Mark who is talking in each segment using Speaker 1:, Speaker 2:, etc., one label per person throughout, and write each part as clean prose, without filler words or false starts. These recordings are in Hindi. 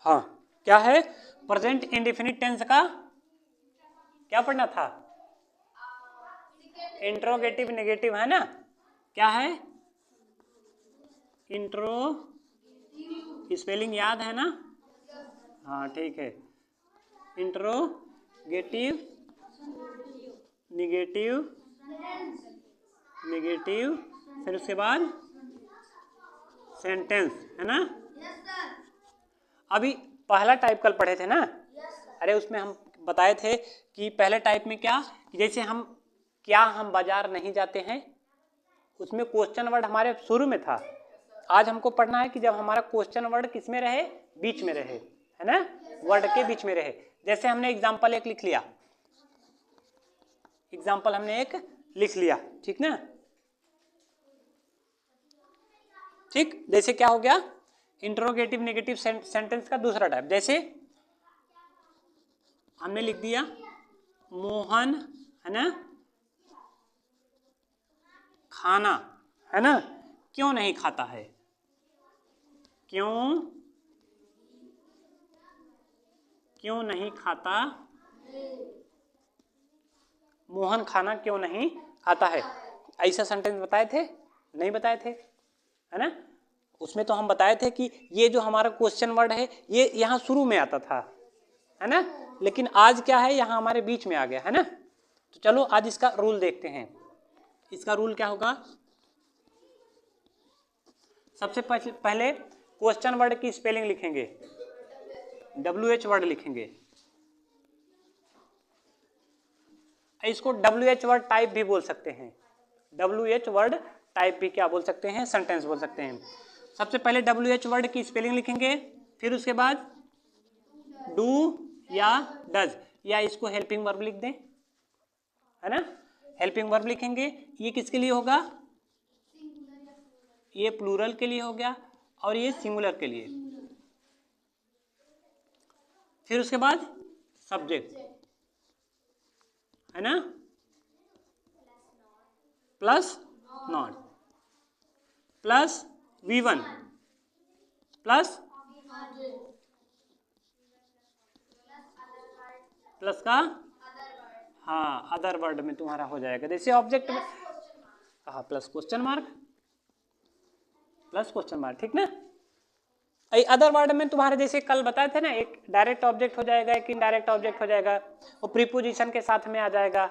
Speaker 1: हाँ क्या है, प्रेजेंट इंडेफिनिट टेंस का क्या पढ़ना था, इंट्रोगेटिव नेगेटिव है ना, क्या है इंट्रो, स्पेलिंग याद है ना, हाँ ठीक है, इंट्रोगेटिव निगेटिव नेगेटिव, फिर उसके बाद सेंटेंस है ना। अभी पहला टाइप कल पढ़े थे ना, अरे उसमें हम बताए थे कि पहले टाइप में क्या, जैसे हम क्या हम बाजार नहीं जाते हैं, उसमें क्वेश्चन वर्ड हमारे शुरू में था। आज हमको पढ़ना है कि जब हमारा क्वेश्चन वर्ड किस में रहे, बीच में रहे, है ना, वर्ड के बीच में रहे। जैसे हमने एग्जाम्पल एक लिख लिया, एग्जाम्पल हमने एक लिख लिया, ठीक ना, ठीक। जैसे क्या हो गया, इंट्रोगेटिव नेगेटिव सेंटेंस का दूसरा टाइप, जैसे हमने लिख दिया मोहन, है ना, खाना, है ना, क्यों नहीं खाता है, क्यों नहीं खाता, मोहन खाना क्यों नहीं खाता है, ऐसा सेंटेंस बताए थे, नहीं बताए थे, है ना। उसमें तो हम बताए थे कि ये जो हमारा क्वेश्चन वर्ड है ये यहाँ शुरू में आता था, है ना, लेकिन आज क्या है, यहाँ हमारे बीच में आ गया, है ना। तो चलो आज इसका रूल देखते हैं। इसका रूल क्या होगा, सबसे पहले क्वेश्चन वर्ड की स्पेलिंग लिखेंगे, WH वर्ड लिखेंगे, इसको WH वर्ड टाइप भी बोल सकते हैं, WH वर्ड टाइप भी क्या बोल सकते हैं, सेंटेंस बोल सकते हैं। सबसे पहले WH वर्ड की स्पेलिंग लिखेंगे, फिर उसके बाद डू या डज, या इसको हेल्पिंग वर्ब लिख दें, है ना, हेल्पिंग वर्ब लिखेंगे। ये किसके लिए होगा, ये प्लूरल के लिए हो गया और ये सिंगुलर के लिए। फिर उसके बाद सब्जेक्ट, है ना, plus not plus V1 plus plus का, हाँ अदर वर्ड में तुम्हारा हो जाएगा, जैसे ऑब्जेक्ट में हाँ plus question mark, plus question mark, ठीक ना। अदर वर्ड में तुम्हारे जैसे कल बताए थे ना, एक डायरेक्ट ऑब्जेक्ट हो जाएगा, एक इनडायरेक्ट ऑब्जेक्ट हो जाएगा, वो प्रीपोजिशन के साथ में आ जाएगा,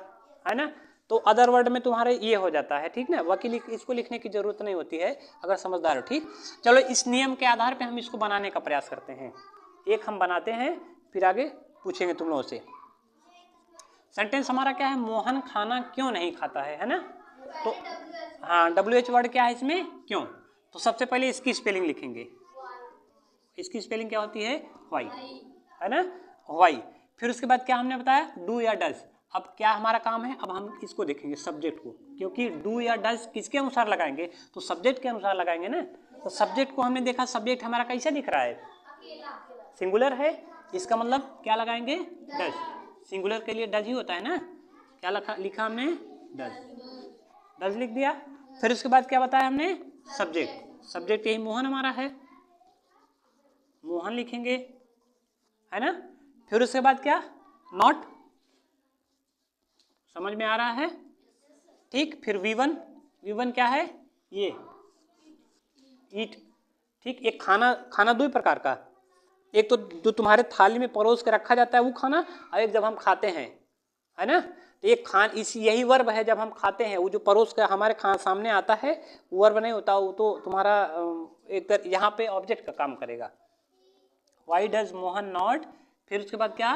Speaker 1: है ना। तो अदर वर्ड में तुम्हारे ये हो जाता है, ठीक ना, वकील इसको लिखने की जरूरत नहीं होती है अगर समझदार हो, ठीक। चलो इस नियम के आधार पे हम इसको बनाने का प्रयास करते हैं, एक हम बनाते हैं फिर आगे पूछेंगे तुम लोगों से। सेंटेंस हमारा क्या है, मोहन खाना क्यों नहीं खाता है ना। तो हाँ WH वर्ड क्या है इसमें, क्यों, तो सबसे पहले इसकी स्पेलिंग लिखेंगे, इसकी स्पेलिंग क्या होती है, वाई, है ना, वाई। फिर उसके बाद क्या हमने बताया, डू या डज। अब क्या हमारा काम है, अब हम इसको देखेंगे सब्जेक्ट को, क्योंकि डू या डज किसके अनुसार लगाएंगे, तो सब्जेक्ट के अनुसार लगाएंगे ना। तो सब्जेक्ट को हमने देखा, सब्जेक्ट हमारा कैसे दिख रहा है, सिंगुलर है, इसका मतलब क्या लगाएंगे, डज, सिंगुलर के लिए डज ही होता है ना, क्या लिखा हमने, डज, डज लिख दिया। फिर उसके बाद क्या बताया हमने, सब्जेक्ट, सब्जेक्ट यही मोहन हमारा है, मोहन लिखेंगे, है ना। फिर उसके बाद क्या, नॉट, समझ में आ रहा है, ठीक। फिर V1, V1 क्या है, ये ईट, ठीक। एक खाना, खाना दो प्रकार का, एक तो जो तुम्हारे थाली में परोस के रखा जाता है वो खाना, और एक जब हम खाते हैं, है ना। तो एक इस यही वर्ब है, जब हम खाते हैं वो जो परोस का हमारे सामने आता है वो वर्ब नहीं होता, वो तो तुम्हारा एक तरह यहाँ पे ऑब्जेक्ट का काम करेगा। वाई डज मोहन नॉट, फिर उसके बाद क्या,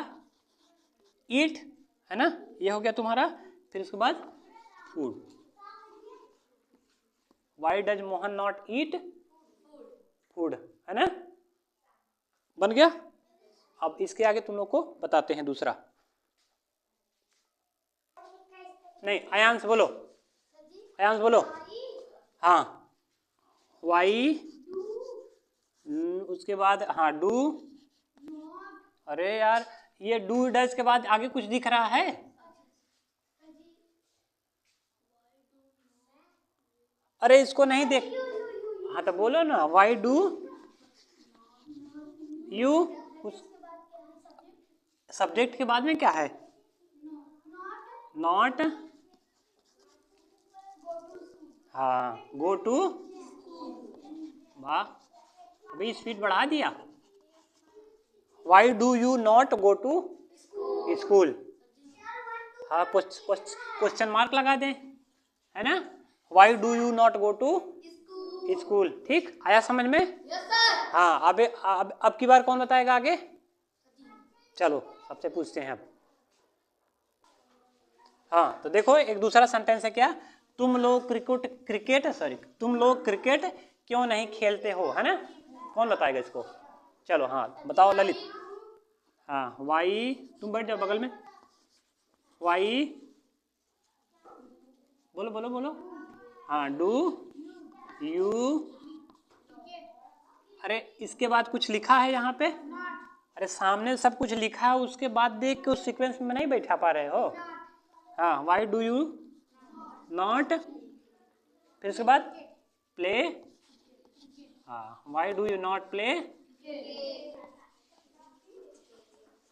Speaker 1: ईट, है ना, ये हो गया तुम्हारा। फिर उसके बाद food, why does Mohan not eat food, है ना, बन गया। अब इसके आगे तुम लोग को बताते हैं दूसरा, नहीं आयांश बोलो, आयांश बोलो, हाँ वाई, उसके बाद हाँ डू, अरे यार ये डू डज के बाद आगे कुछ दिख रहा है, अरे इसको नहीं देख, हाँ तो बोलो ना, वाई डू यू कुछ सब्जेक्ट के बाद में क्या है? नॉट, हाँ, गो टू, वाह, अभी स्पीड बढ़ा दिया। Why do you not go to school, हाँ, क्वेश्चन मार्क लगा दें, है ना। Why do you not go to school, ठीक, आया समझ में? हाँ, अब की बार कौन बताएगा आगे? चलो सबसे पूछते हैं अब। हाँ, तो देखो एक दूसरा सेंटेंस है क्या, तुम लोग तुम लोग क्रिकेट क्यों नहीं खेलते हो, है ना। कौन बताएगा इसको? चलो हाँ बताओ ललित। हाँ, वाई, तुम बैठ जाओ बगल में। वाई, बोलो बोलो बोलो। हाँ, डू यू, अरे इसके बाद कुछ लिखा है यहाँ पे, अरे सामने सब कुछ लिखा है, उसके बाद देख के उस सीक्वेंस में नहीं बैठा पा रहे हो। हाँ, वाई डू यू नॉट, फिर उसके बाद प्ले, हाँ, Y do you not play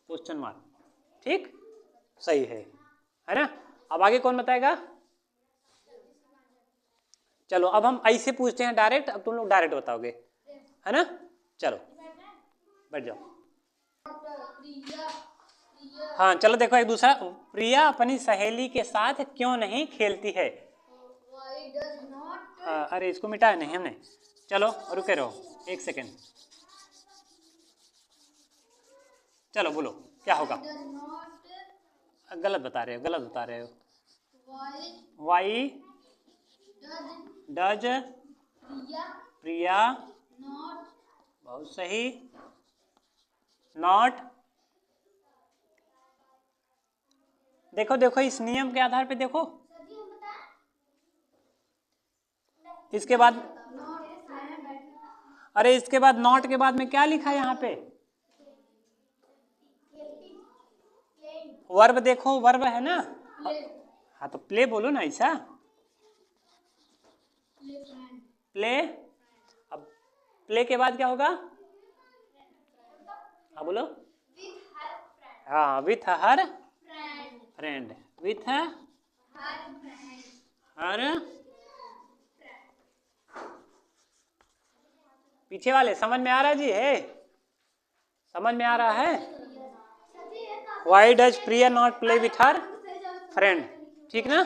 Speaker 1: question mark, ठीक, सही है ना। अब आगे कौन बताएगा? चलो अब हम ऐसे पूछते हैं डायरेक्ट, अब तुम लोग डायरेक्ट बताओगे, है ना। चलो बैठ जाओ। हाँ चलो देखो एक दूसरा, प्रिया अपनी सहेली के साथ क्यों नहीं खेलती है? अरे इसको मिटाया नहीं हमने, चलो रुके रहो एक सेकेंड, चलो बोलो क्या होगा? गलत बता रहे हो। वाई डज प्रिया, बहुत सही, नॉट, देखो देखो इस नियम के आधार पे देखो, इसके बाद, अरे इसके बाद नॉट के बाद में क्या लिखा है यहाँ पे? वर्ब देखो, वर्ब है ना। हाँ तो प्ले बोलो ना ऐसा, प्ले, अब प्ले के बाद क्या होगा? हाँ बोलो, हाँ, with her friend, with her, पीछे वाले समझ में आ रहा जी है? समझ में आ रहा है? Why does Priya not play with her friend, ठीक ना।